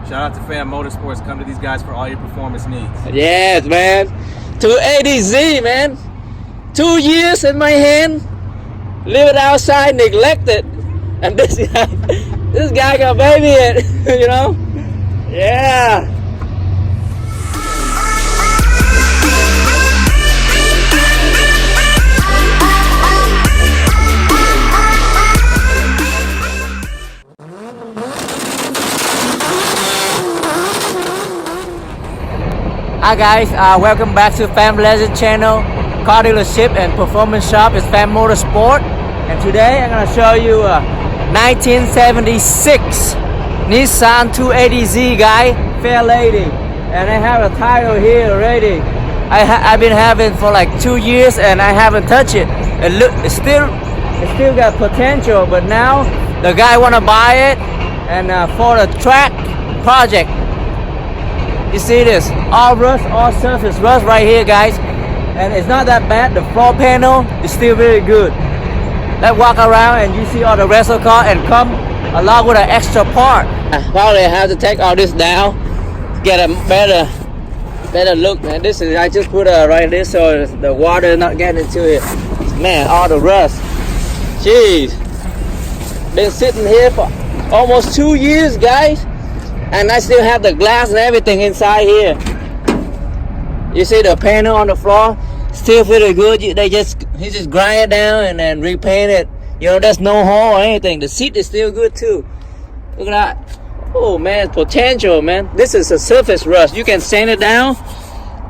Shout out to Pham Motorsports. Come to these guys for all your performance needs. Yes, man. 280Z, man. 2 years in my hand. Leave it outside, neglected. And this guy got baby it, you know? Yeah. Hi guys, welcome back to Pham Legend channel. Car dealership and performance shop is Pham Motorsport, and today I'm gonna show you a 1976 Nissan 280Z guy, fair lady, and I have a title here already. I've been having for like 2 years and I haven't touched it. It's still got potential, but now the guy wanna buy it and for the track project. You see this, all rust, all surface rust right here, guys, and it's not that bad. The floor panel is still very good. Let's walk around and you see all the rest of the car and come along with an extra part. Probably have to take all this down to get a better look, man. This is, I just put right there so the water is not getting into it. Man, all the rust. Jeez, been sitting here for almost 2 years, guys. And I still have the glass and everything inside here. You see the panel on the floor, still pretty good. He just grind it down and then repaint it. You know, there's no hole or anything. The seat is still good too. Look at that. Oh man, potential, man. This is a surface rust. You can sand it down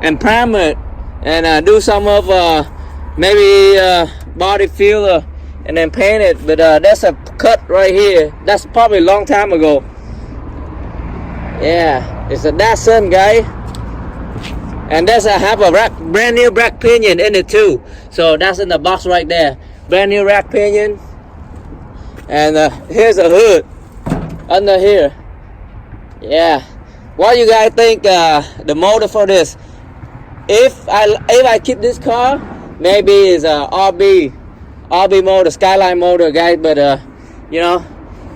and prime it and do some of maybe body filler and then paint it. But that's a cut right here. That's probably a long time ago. Yeah, it's a datsun, guy, and there's have a brand new rack pinion in it too. So that's in the box right there, brand new rack pinion. And here's a hood under here. Yeah, what you guys think the motor for this? If I keep this car, maybe it's a RB motor, Skyline motor, guys. But you know,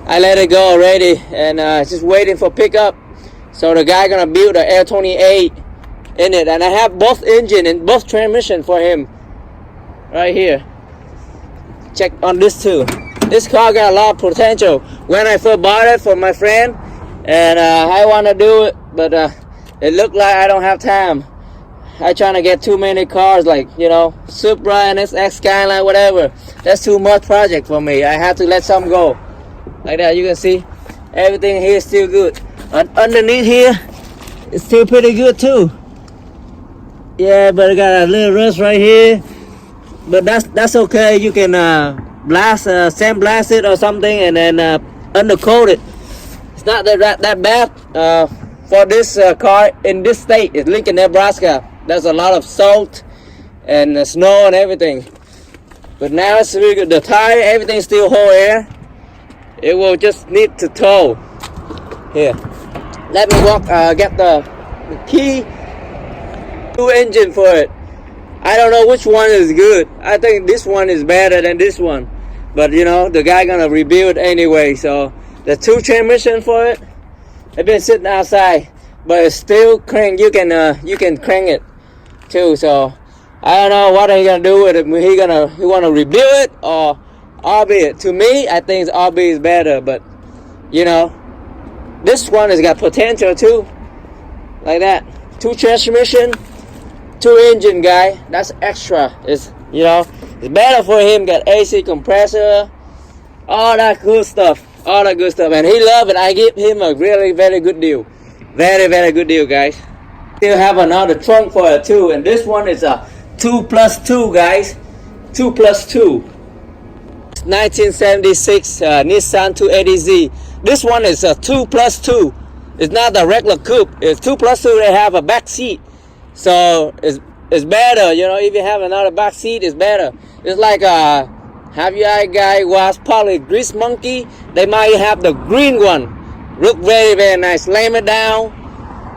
I let it go already and just waiting for pickup. So the guy gonna build a L28 in it, and I have both engine and both transmission for him right here. Check on this too. This car got a lot of potential. When I first bought it for my friend, and I want to do it, but it looked like I don't have time. I trying to get too many cars, like, you know, Supra and SX Skyline, whatever. That's too much project for me. I have to let some go. Like that, you can see everything here is still good. Underneath here, it's still pretty good too. Yeah, but I got a little rust right here. But that's okay. You can sandblast it or something and then undercoat it. It's not that bad for this car in this state. It's Lincoln, Nebraska. There's a lot of salt and snow and everything. But now it's really good. The tire, everything still hold air. It will just need to tow. Here, let me walk, get the key to engine for it. I don't know which one is good. I think this one is better than this one, but you know, the guy gonna rebuild anyway. So the two transmission for it, it's been sitting outside, but it's still crank. You can crank it too. So I don't know what he gonna do with it. He wanna rebuild it or RB it. To me, I think RB is better, but you know, this one has got potential too, like that. 2 transmission, 2 engine, guy. That's extra. It's, you know, it's better for him. Got AC compressor, all that good stuff, and he love it. I give him a really very good deal, very good deal, guys. Still have another trunk for it too, and this one is a 2+2, guys. 2+2. 1976 Nissan 280Z. This one is a 2+2. It's not the regular coupe. It's 2+2. They have a back seat, so it's better. You know, if you have another back seat, it's better. It's like have you guys watched probably Grease Monkey? They might have the green one. Look very nice. Lay it down.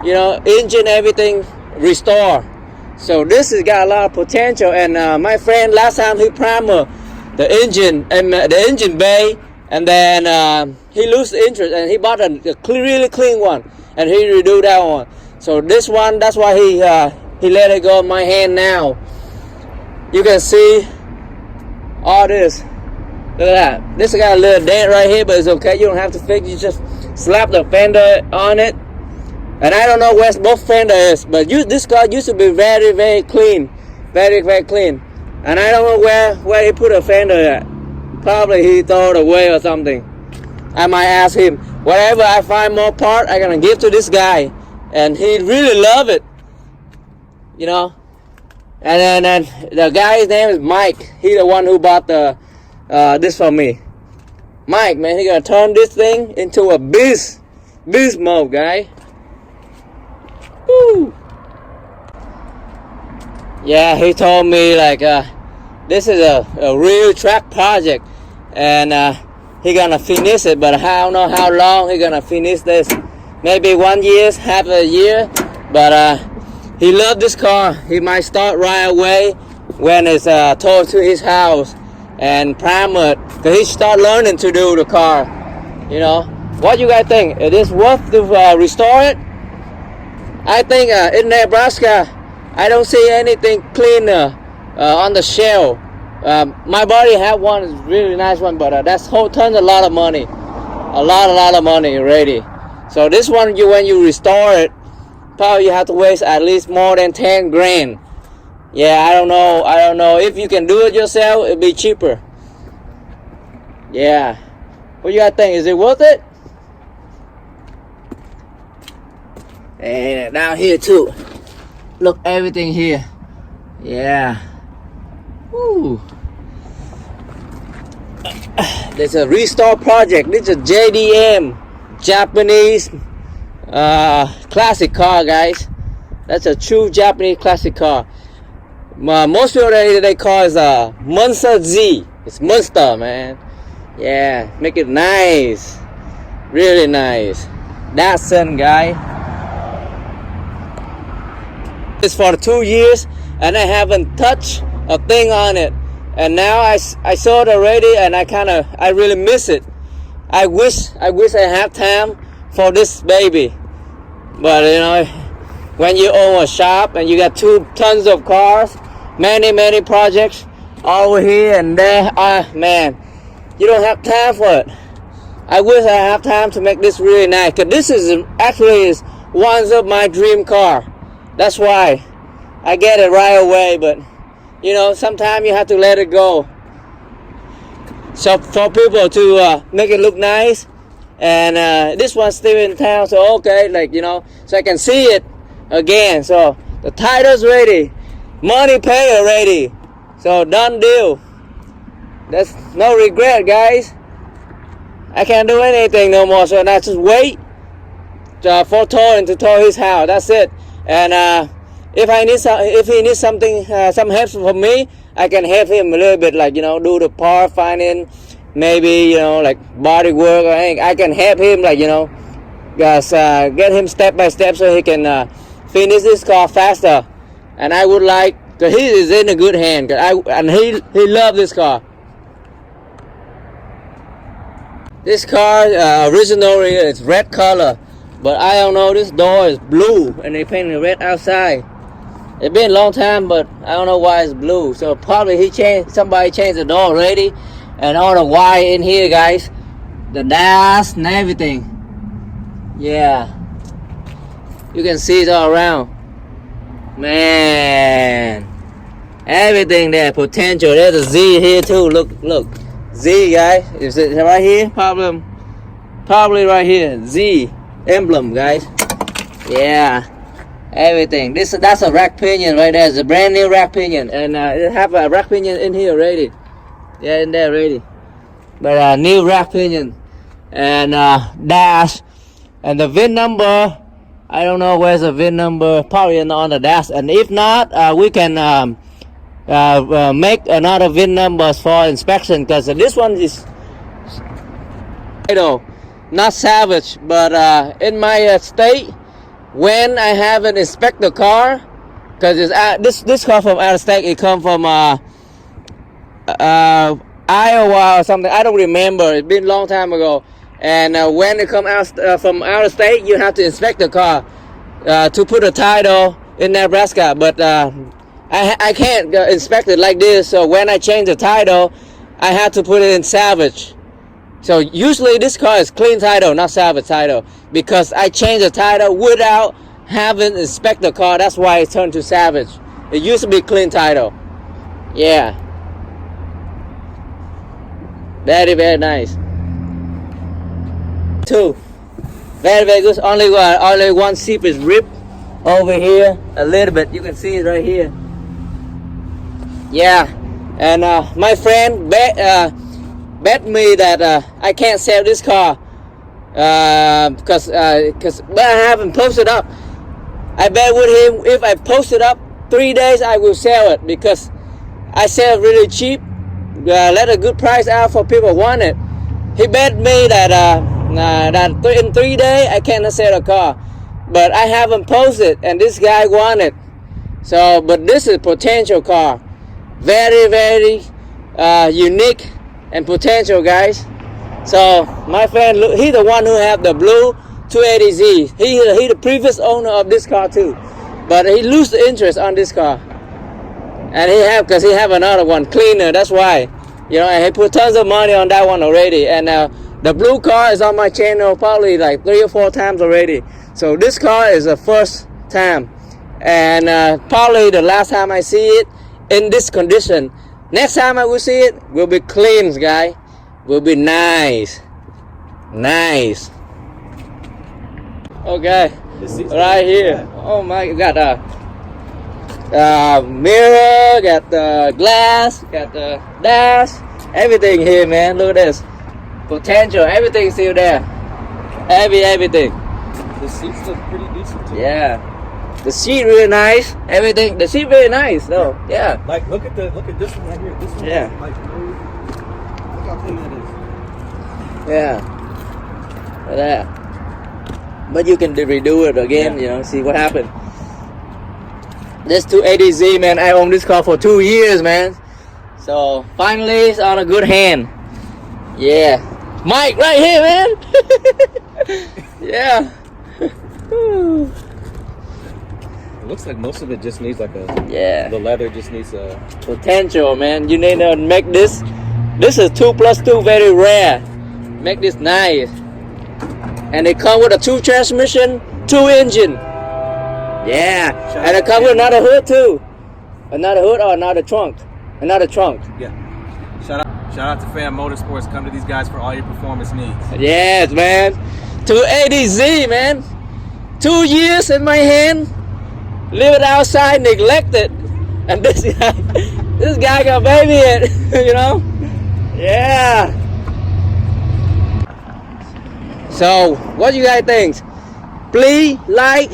You know, engine, everything restore. So this has got a lot of potential. And my friend last time he primed the engine and the engine bay, and then he lost interest and he bought a really clean one. and he redo that one. So this one, that's why he let it go in my hand now. You can see all this. Look at that. This got a little dent right here, but it's okay. You don't have to fix. You just slap the fender on it. And I don't know where both fender is, but this car used to be very, very clean, very, very clean. And I don't know where he put a fender at. Probably he threw it away or something. I might ask him. Whatever I find more part, I'm gonna give to this guy, and he really love it. You know. And then the guy's name is Mike. He the one who bought the this for me. Mike, man, he gonna turn this thing into a beast mode, guy. Woo. Yeah, he told me like this is a real track project, and he gonna finish it, but I don't know how long he gonna finish this. Maybe 1 year, half a year, but he loved this car. He might start right away when it's towed to his house and primer it, cause he start learning to do the car. You know, what you guys think? Is this worth to restore it? I think in Nebraska, I don't see anything cleaner on the shelf. My buddy had one, it's a really nice one, but that's whole tons a lot of money, a lot of money already. So this one, when you restore it, probably you have to waste at least more than 10 grand. Yeah, I don't know if you can do it yourself, it'll be cheaper. Yeah, what you guys think? Is it worth it? And down here too, look, everything here. Yeah. Woo. There's a restore project. This is a JDM, Japanese classic car, guys. That's a true Japanese classic car. Most people they call it a Monster Z. It's Monster, man. Yeah, make it nice, really nice. Datsun, guy. It's for 2 years, and I haven't touched a thing on it. And now I saw it already, and I really miss it. I wish I had time for this baby. But you know, when you own a shop and you got 2 tons of cars, many projects over here and there, man, you don't have time for it. I wish I have time to make this really nice, because this is actually one of my dream car. That's why I get it right away, but you know, sometimes you have to let it go. So for people to make it look nice, and this one's still in town, so okay, like, you know, so I can see it again. So the title's ready, money paid already, so done deal. There's no regret, guys. I can't do anything no more, so now just wait for towing to tow his house. That's it. And if he needs something, some help from me, I can help him a little bit, like, you know, do the part finding, maybe, you know, like body work or anything. I can help him, like, you know, just get him step by step so he can finish this car faster. And I would like, cause he is in a good hand, and he loves this car. This car originally is red color, but I don't know, this door is blue and they painted red outside. It's been a long time, but I don't know why it's blue. So probably somebody changed the door already, and all the wire in here, guys, the dash and everything. Yeah, you can see it all around, man. Everything there, potential. There's a Z here too. Look, Z, guys. Is it right here? Probably right here. Z emblem, guys. Yeah, everything. That's a rack pinion right there. It's a brand new rack pinion, and it have a rack pinion in here already. Yeah, in there already. But new rack pinion and dash, and the VIN number. I don't know where's the VIN number. Probably on the dash, and if not, we can make another VIN numbers for inspection, because this one is, you know, not salvage, but in my state, when I have an inspect the car, because this car from out of state, it come from Iowa or something, I don't remember, it's been a long time ago, And when you come out from out of state, you have to inspect the car to put a title in Nebraska. But I can't inspect it like this. So when I change the title, I have to put it in salvage. So usually this car is clean title, not salvage title, because I changed the title without having inspect the car. That's why it turned to salvage. It used to be clean title. Yeah. Very, very nice. Two. Very, very good. Only one seat is ripped over here a little bit. You can see it right here. Yeah. And my friend bet me that I can't sell this car because I haven't posted up. I bet with him if I post it up 3 days I will sell it, because I sell it really cheap. Let a good price out for people want it. He bet me that in 3 days I cannot sell the car, but I haven't posted and this guy want it. So, but this is potential car, very, very unique and potential, guys. So my friend, he's the one who have the blue 280Z. He the previous owner of this car too, but he lose the interest on this car, and because he have another one cleaner. That's why, you know, and he put tons of money on that one already. And the blue car is on my channel probably like 3 or 4 times already. So this car is the first time, and probably the last time I see it in this condition. Next time I will see it, will be clean, guy. Will be nice. Nice. Okay. Right here. Oh my, got a mirror, got the glass, got the dash, everything here, man. Look at this. Potential, everything's still there. Everything. The seats look pretty decent too. Yeah. The seat really nice. Everything. The seat very nice though. Yeah. Like look at this one right here. This one. Yeah. Like look how clean that is. Yeah. Like that. But you can redo it again. Yeah. You know, see what happened. This 280Z, man. I own this car for 2 years, man. So finally, it's on a good hand. Yeah. Mike, right here, man. Yeah. It looks like most of it just needs like a. Yeah. The leather just needs a. Potential, man. You need to make this. This is 2+2, very rare. Make this nice. And it comes with a 2 transmission, 2 engine. Yeah. And it comes with another hood too. Another hood or another trunk. Another trunk. Yeah. Shout out to Pham Motorsports. Come to these guys for all your performance needs. Yes, man. 280Z, man. 2 years in my hand. Leave it outside, neglected. And this guy got baby it, you know? Yeah. So, what you guys think? Please like,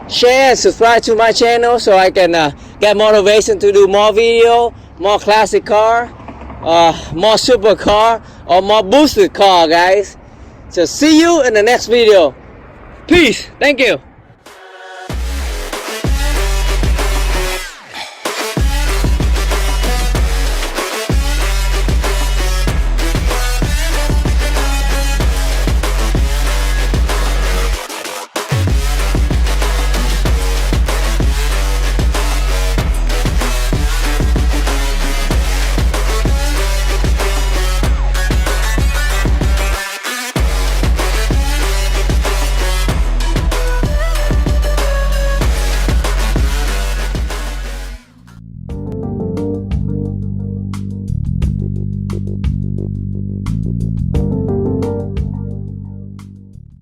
share, and subscribe to my channel so I can get motivation to do more video, more classic car, more supercar, or more boosted car, guys. So see you in the next video. Peace. Thank you.